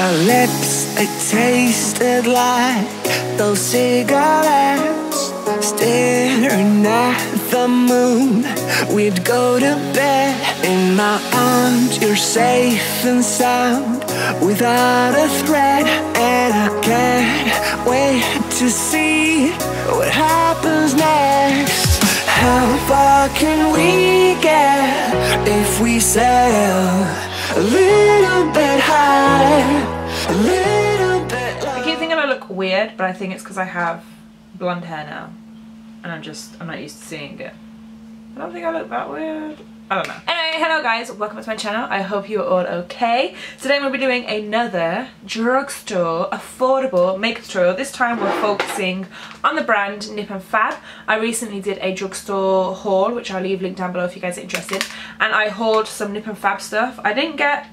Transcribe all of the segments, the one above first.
our lips, they tasted like those cigarettes. Staring at the moon, we'd go to bed. In my arms, you're safe and sound, without a threat. And I can't wait to see what happens next. How far can we get if we sail a little bit high, a little bit low? I keep thinking I look weird, but I think it's because I have blonde hair now, and I'm not used to seeing it. I don't think I look that weird. I don't know. Anyway, hello guys, welcome back to my channel. I hope you're all okay. Today I'm going to be doing another drugstore affordable makeup tutorial. This time we're focusing on the brand Nip and Fab. I recently did a drugstore haul, which I'll leave linked down below if you guys are interested. And I hauled some Nip and Fab stuff. I didn't get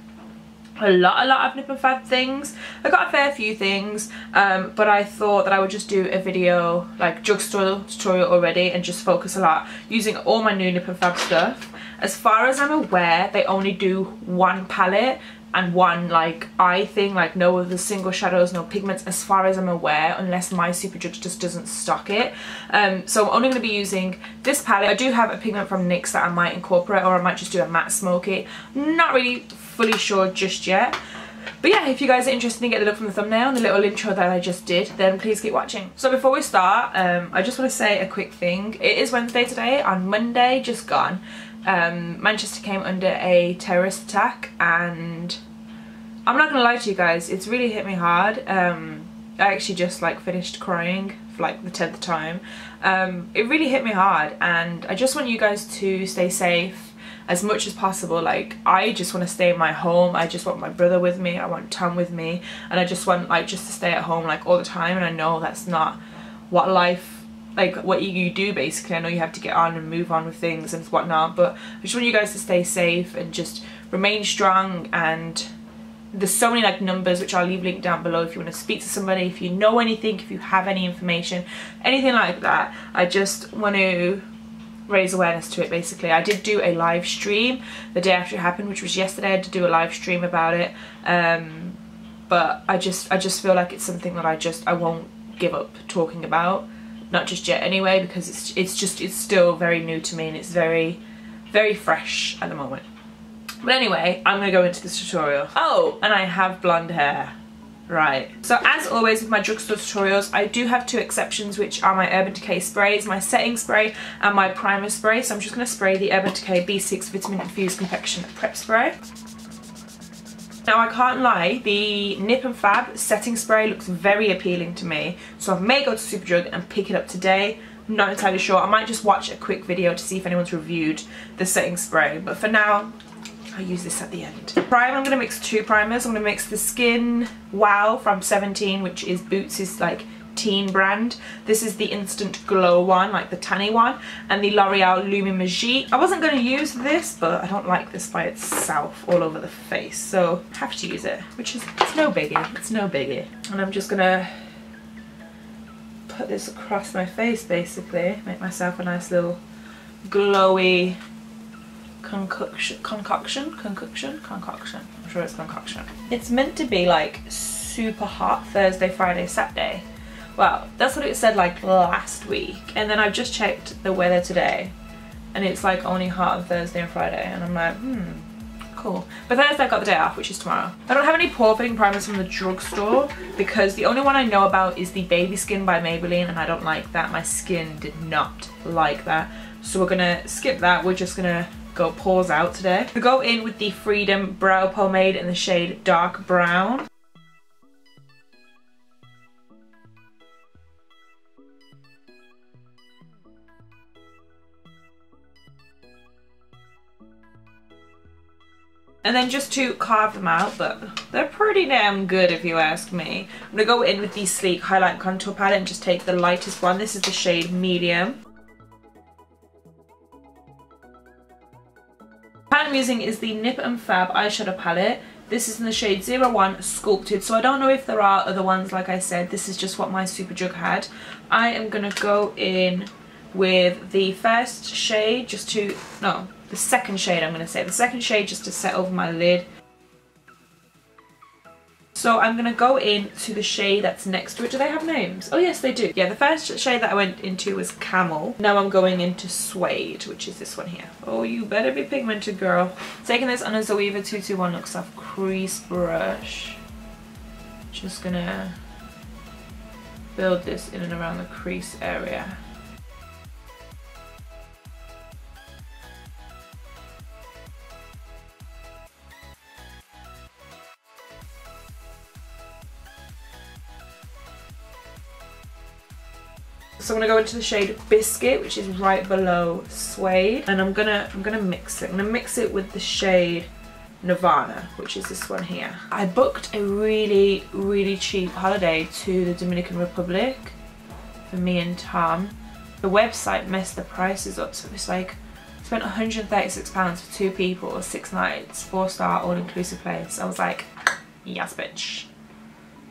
a lot of Nip and Fab things. I got a fair few things, but I thought that I would just do a video like drugstore tutorial already and just focus a lot using all my new Nip and Fab stuff. As far as I'm aware, they only do one palette and one like eye thing, like no other single shadows, no pigments, as far as I'm aware, unless my Superdrug just doesn't stock it. So I'm only going to be using this palette. I do have a pigment from NYX that I might incorporate, or I might just do a matte smoky. Not really fully sure just yet. But yeah, if you guys are interested in getting the look from the thumbnail and the little intro that I just did, then please keep watching. So before we start, I just want to say a quick thing. It is Wednesday today. On Monday, just gone, Manchester came under a terrorist attack, and I'm not gonna lie to you guys, it's really hit me hard. I actually just like finished crying for like the 10th time. It really hit me hard, and I just want you guys to stay safe as much as possible. Like, I just want to stay in my home. I just want my brother with me, I want Tom with me, and I just want like just to stay at home like all the time. And I know that's not what life, like what you do basically. I know you have to get on and move on with things and whatnot, but I just want you guys to stay safe and just remain strong. And there's so many like numbers which I'll leave linked down below if you want to speak to somebody, if you know anything, if you have any information, anything like that. I just want to raise awareness to it basically. I did do a live stream the day after it happened, which was yesterday. I did do a live stream about it, but I just feel like it's something that I won't give up talking about, not just yet anyway, because it's still very new to me, and it's very fresh at the moment. But anyway, I'm gonna go into this tutorial. Oh, and I have blonde hair. Right, so as always with my drugstore tutorials, I do have two exceptions, which are my Urban Decay sprays, my setting spray and my primer spray. So I'm just going to spray the Urban Decay B6 Vitamin Infused Complexion Prep Spray. Now I can't lie, the Nip and Fab setting spray looks very appealing to me, so I may go to Superdrug and pick it up today. I'm not entirely sure. I might just watch a quick video to see if anyone's reviewed the setting spray, but for now I'll use this at the end. Primer, I'm going to mix two primers. I'm going to mix the Skin Wow from 17, which is Boots' like teen brand. This is the Instant Glow one, like the tanny one, and the L'Oreal Lumi Magie. I wasn't going to use this, but I don't like this by itself all over the face, so I have to use it, which is, it's no biggie. It's no biggie. And I'm just going to put this across my face basically, make myself a nice little glowy concoction. I'm sure it's concoction. It's meant to be like super hot Thursday, Friday, Saturday. Well, that's what it said like last week, and then I've just checked the weather today and it's like only hot on Thursday and Friday, and I'm like, cool. But Thursday I've got the day off, which is tomorrow. I don't have any pore filling primers from the drugstore because the only one I know about is the Baby Skin by Maybelline, and I don't like that. My skin did not like that, so we're gonna skip that. We're just gonna go pores out today. We go in with the Freedom Brow Pomade in the shade Dark Brown. And then just to carve them out, but they're pretty damn good if you ask me. I'm gonna go in with the Sleek Highlight Contour Palette and just take the lightest one. This is the shade Medium. Palette I'm using is the Nip and Fab eyeshadow palette. This is in the shade 01 Sculpted, so I don't know if there are other ones. Like I said, this is just what my Superdrug had. I am going to go in with the first shade just to, no, the second shade I'm going to say. The second shade just to set over my lid. So I'm going to go into the shade that's next to it. Do they have names? Oh yes, they do. Yeah, the first shade that I went into was Camel. Now I'm going into Suede, which is this one here. Oh, you better be pigmented, girl. Taking this on a Zoeva 221 Look Soft crease brush. Just gonna build this in and around the crease area. So I'm gonna go into the shade Biscuit, which is right below Suede, and I'm gonna mix it. I'm gonna mix it with the shade Nirvana, which is this one here. I booked a really cheap holiday to the Dominican Republic for me and Tom. The website messed the prices up, so it's like I spent £136 for 2 people, 6 nights, 4-star all-inclusive place. I was like, yes bitch.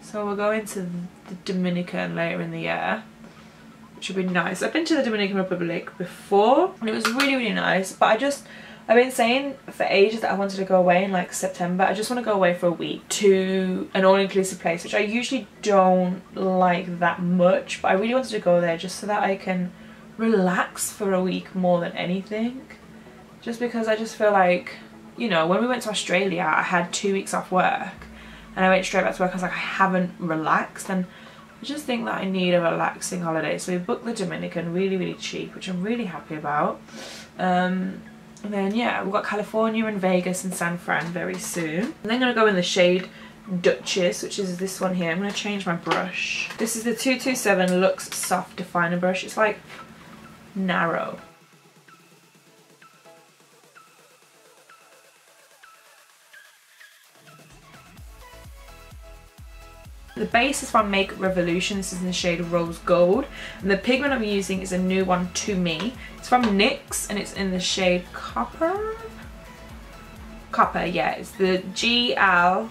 So we'll go into the Dominican later in the year, which would be nice. I've been to the Dominican Republic before and it was really nice, but I've been saying for ages that I wanted to go away in like September. I just want to go away for a week to an all-inclusive place, which I usually don't like that much, but I really wanted to go there just so that I can relax for a week more than anything. Just because I just feel like, you know, when we went to Australia, I had 2 weeks off work and I went straight back to work. I was like, I haven't relaxed, and I just think that I need a relaxing holiday. So we booked the Dominican really cheap, which I'm really happy about. And then yeah, we've got California and Vegas and San Fran very soon. And then I'm going to go in the shade Duchess, which is this one here. I'm going to change my brush. This is the 227 Luxe Soft Definer brush. It's like narrow. The base is from Make Revolution. This is in the shade Rose Gold, and the pigment I'm using is a new one to me. It's from NYX and it's in the shade Copper. Copper, yeah, it's the GLI04.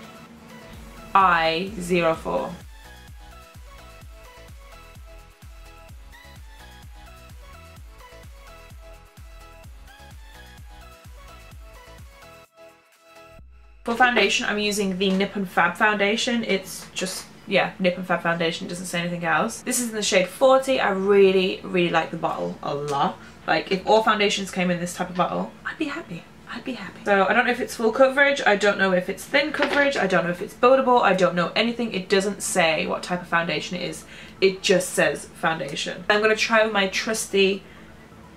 For foundation, I'm using the Nip and Fab foundation. It's just, yeah, Nip and Fab foundation, it doesn't say anything else. This is in the shade 40. I really like the bottle a lot. Like, if all foundations came in this type of bottle, I'd be happy. I'd be happy. So I don't know if it's full coverage, I don't know if it's thin coverage, I don't know if it's buildable, I don't know anything. It doesn't say what type of foundation it is. It just says foundation. I'm gonna try with my trusty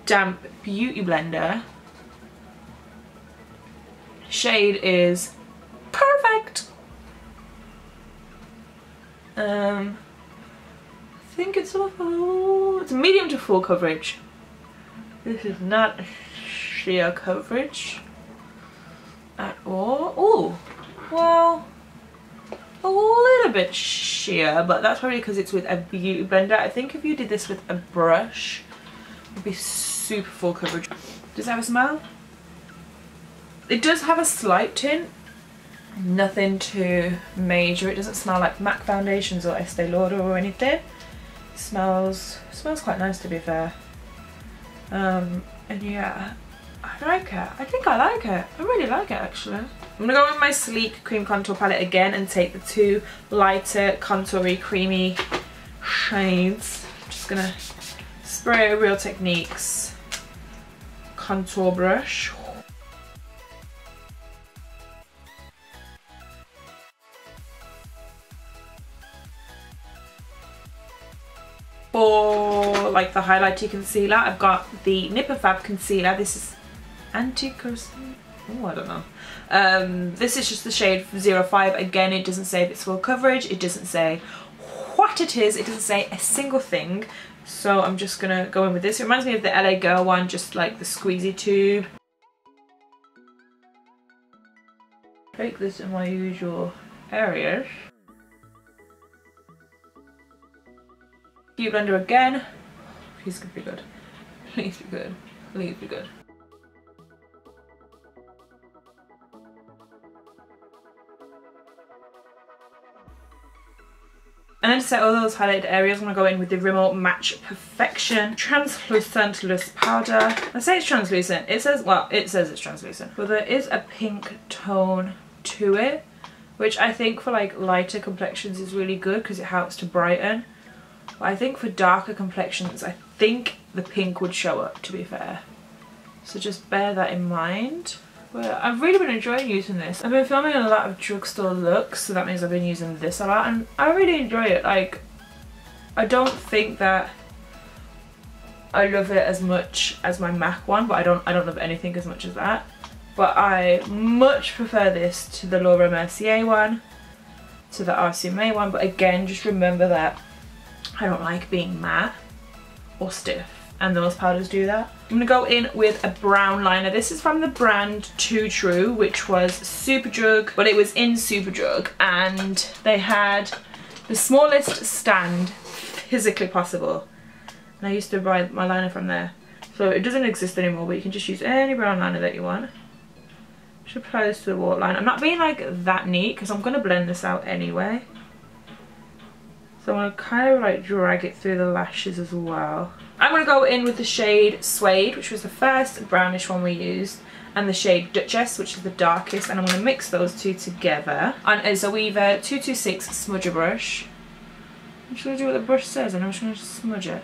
damp beauty blender. Shade is perfect. I think it's it's medium to full coverage. This is not sheer coverage at all. Oh, well, a little bit sheer, but that's probably because it's with a beauty blender. I think if you did this with a brush, it would be super full coverage. Does it have a smell? It does have a slight tint, nothing too major. It doesn't smell like MAC foundations or Estee Lauder or anything. It smells quite nice, to be fair. And yeah, I like it. I think I like it. I really like it actually. I'm gonna go with my Sleek Cream Contour palette again and take the 2 lighter contoury creamy shades. I'm just gonna spray a Real Techniques contour brush. For like the highlighty concealer, I've got the Nip and Fab concealer. This is anti-curtain. Oh, I don't know. This is just the shade 05. Again, it doesn't say if it's full coverage. It doesn't say what it is. It doesn't say a single thing. So I'm just gonna go in with this. It reminds me of the LA Girl one, just like the squeezy tube. Take this in my usual areas. Beauty blender again. Please be good. Please be good. Please be good. And then to set all those highlighted areas, I'm going to go in with the Rimmel Match Perfection Translucent Loose Powder. I say it's translucent. It says, well, it says it's translucent. But there is a pink tone to it. which I think for like lighter complexions is really good because it helps to brighten. But I think for darker complexions, I think the pink would show up, to be fair. So just bear that in mind. But I've really been enjoying using this. I've been filming a lot of drugstore looks, so that means I've been using this a lot, and I really enjoy it. Like, I don't think that I love it as much as my MAC one, but I don't love anything as much as that. But I much prefer this to the Laura Mercier one, to the RCMA one. But again, just remember that I don't like being matte or stiff, and those powders do that. I'm gonna go in with a brown liner. This is from the brand Too True, which was Superdrug, but it was in Superdrug, and they had the smallest stand physically possible. And I used to buy my liner from there. So it doesn't exist anymore, but you can just use any brown liner that you want. Just apply this to the waterline. I'm not being like that neat because I'm gonna blend this out anyway. So I'm gonna kind of like drag it through the lashes as well. I'm gonna go in with the shade Suede, which was the first brownish one we used, and the shade Duchess, which is the darkest, and I'm gonna mix those two together on a Zoeva 226 smudger brush. I'm just gonna do what the brush says, and I'm just gonna smudge it.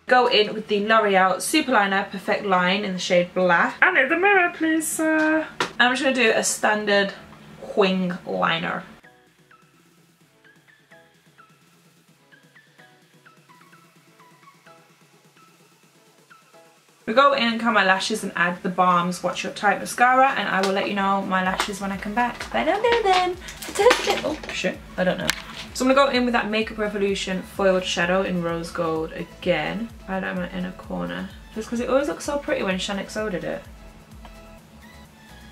Go in with the L'Oreal Superliner Perfect Line in the shade Black. I need the mirror, please, sir. I'm just gonna do a standard wing liner. We go in and curl my lashes and add the Balm's Watch Your Type mascara, and I will let you know my lashes when I come back. But I don't know them. Oh shit, I don't know. So I'm gonna go in with that Makeup Revolution foiled shadow in rose gold again. Right at my inner corner, just because it always looks so pretty when Shan XO did it.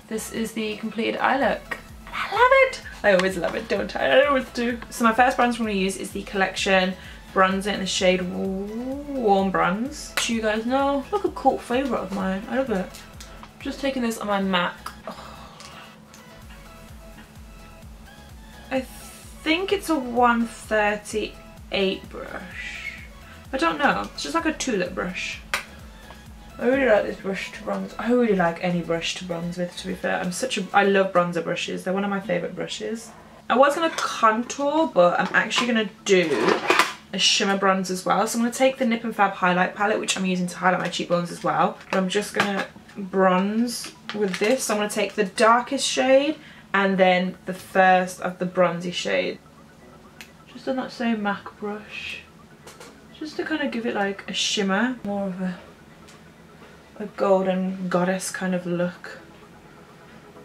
This is the completed eye look. I love it! I always love it, don't I? I always do. So my first bronzer I'm going to use is the Collection bronzer in the shade Warm Bronze. Which you guys know, look, a cult favourite of mine. I love it. Just taking this on my MAC. Oh. I think it's a 138 brush. I don't know. It's just like a tulip brush. I really like this brush to bronze. I really like any brush to bronze with, to be fair. I love bronzer brushes. They're one of my favourite brushes. I was going to contour, but I'm actually going to do a shimmer bronze as well. So I'm going to take the Nip and Fab highlight palette, which I'm using to highlight my cheekbones as well. But I'm just going to bronze with this. So I'm going to take the darkest shade and then the first of the bronzy shade. Just on that same MAC brush. Just to kind of give it like a shimmer. More of a golden goddess kind of look.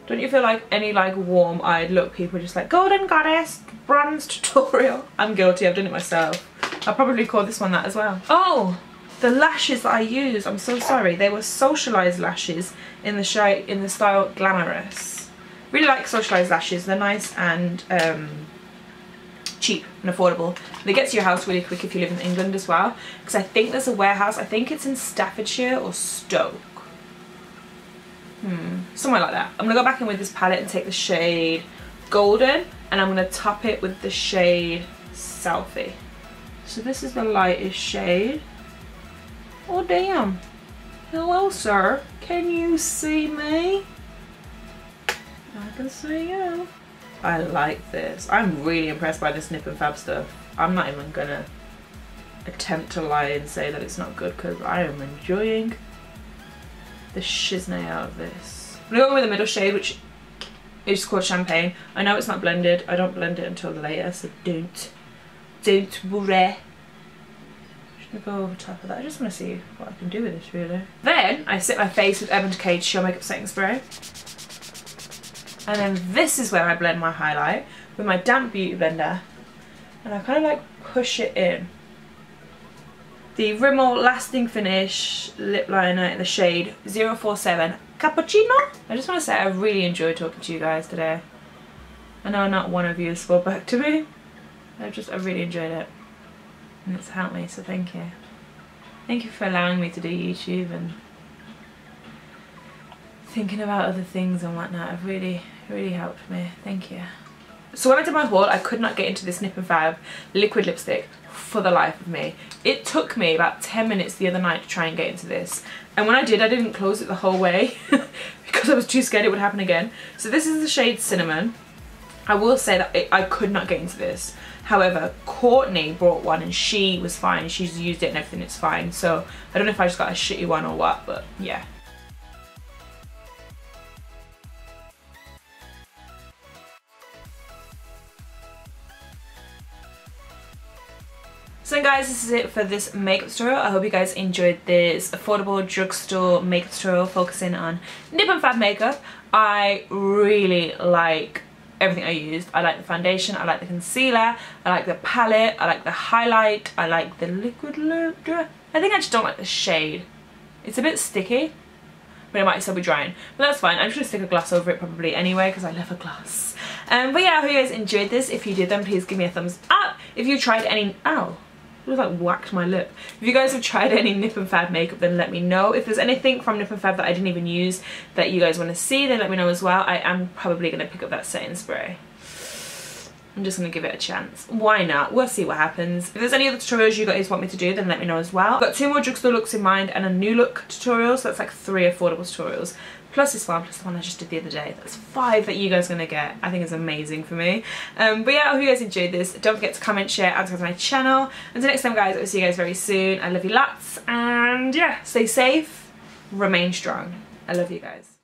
Don't you feel like any like warm-eyed look people are just like golden goddess bronze tutorial? I'm guilty, I've done it myself. I'll probably call this one that as well. Oh, the lashes that I used, I'm so sorry. They were socialized lashes in the style Glamorous. Really like socialized lashes. They're nice and cheap and affordable. They get to your house really quick if you live in England as well, because I think there's a warehouse, I think it's in Staffordshire or Stoke, somewhere like that. I'm gonna go back in with this palette and take the shade Golden, and I'm gonna top it with the shade Selfie. So this is the lightest shade. Oh damn, hello sir, can you see me? I can see you. I like this. I'm really impressed by this Nip and Fab stuff. I'm not even gonna attempt to lie and say that it's not good, because I am enjoying the shiznay out of this. I'm gonna go with the middle shade, which is called Champagne. I know it's not blended. I don't blend it until later, so don't worry. Just gonna go over top of that. I just want to see what I can do with this, really. Then I set my face with Urban Decay Show Makeup Setting Spray. And then this is where I blend my highlight with my damp beauty blender, and I kind of like push it in. The Rimmel Lasting Finish lip liner in the shade 047 Cappuccino. I just want to say I really enjoyed talking to you guys today. I know not one of you has spoke back to me. I really enjoyed it, and it's helped me, so thank you. Thank you for allowing me to do YouTube and thinking about other things and whatnot. It really helped me. Thank you. So when I did my haul, I could not get into this Nip and Fab liquid lipstick for the life of me. It took me about 10 minutes the other night to try and get into this, and when I did, I didn't close it the whole way because I was too scared it would happen again. So this is the shade Cinnamon. I will say that I could not get into this. However, Courtney brought one and she was fine. She's used it and everything, it's fine. So I don't know if I just got a shitty one or what, but yeah. So guys, this is it for this makeup tutorial. I hope you guys enjoyed this affordable drugstore makeup tutorial focusing on nip and fab makeup. I really like everything I used. I like the foundation, I like the concealer, I like the palette, I like the highlight, I like the liquid lip. I think I just don't like the shade. It's a bit sticky, but it might still be drying. But that's fine, I'm just gonna stick a gloss over it probably anyway because I love a gloss. But yeah, I hope you guys enjoyed this. If you did, then please give me a thumbs up. If you tried any, ow, it was like whacked my lip. If you guys have tried any nip and fab makeup, then let me know. If there's anything from nip and fab that I didn't even use that you guys want to see, then let me know as well. I am probably going to pick up that setting spray. I'm just going to give it a chance. Why not? We'll see what happens. If there's any other tutorials you guys want me to do, then let me know as well. I've got 2 more drugstore looks in mind and a new look tutorial, so that's like 3 affordable tutorials. Plus this one, plus the one I just did the other day. That's 5 that you guys are going to get. I think it's amazing for me. But yeah, I hope you guys enjoyed this. Don't forget to comment, share, and subscribe to my channel. Until next time guys, I will see you guys very soon. I love you lots. And yeah, stay safe, remain strong. I love you guys.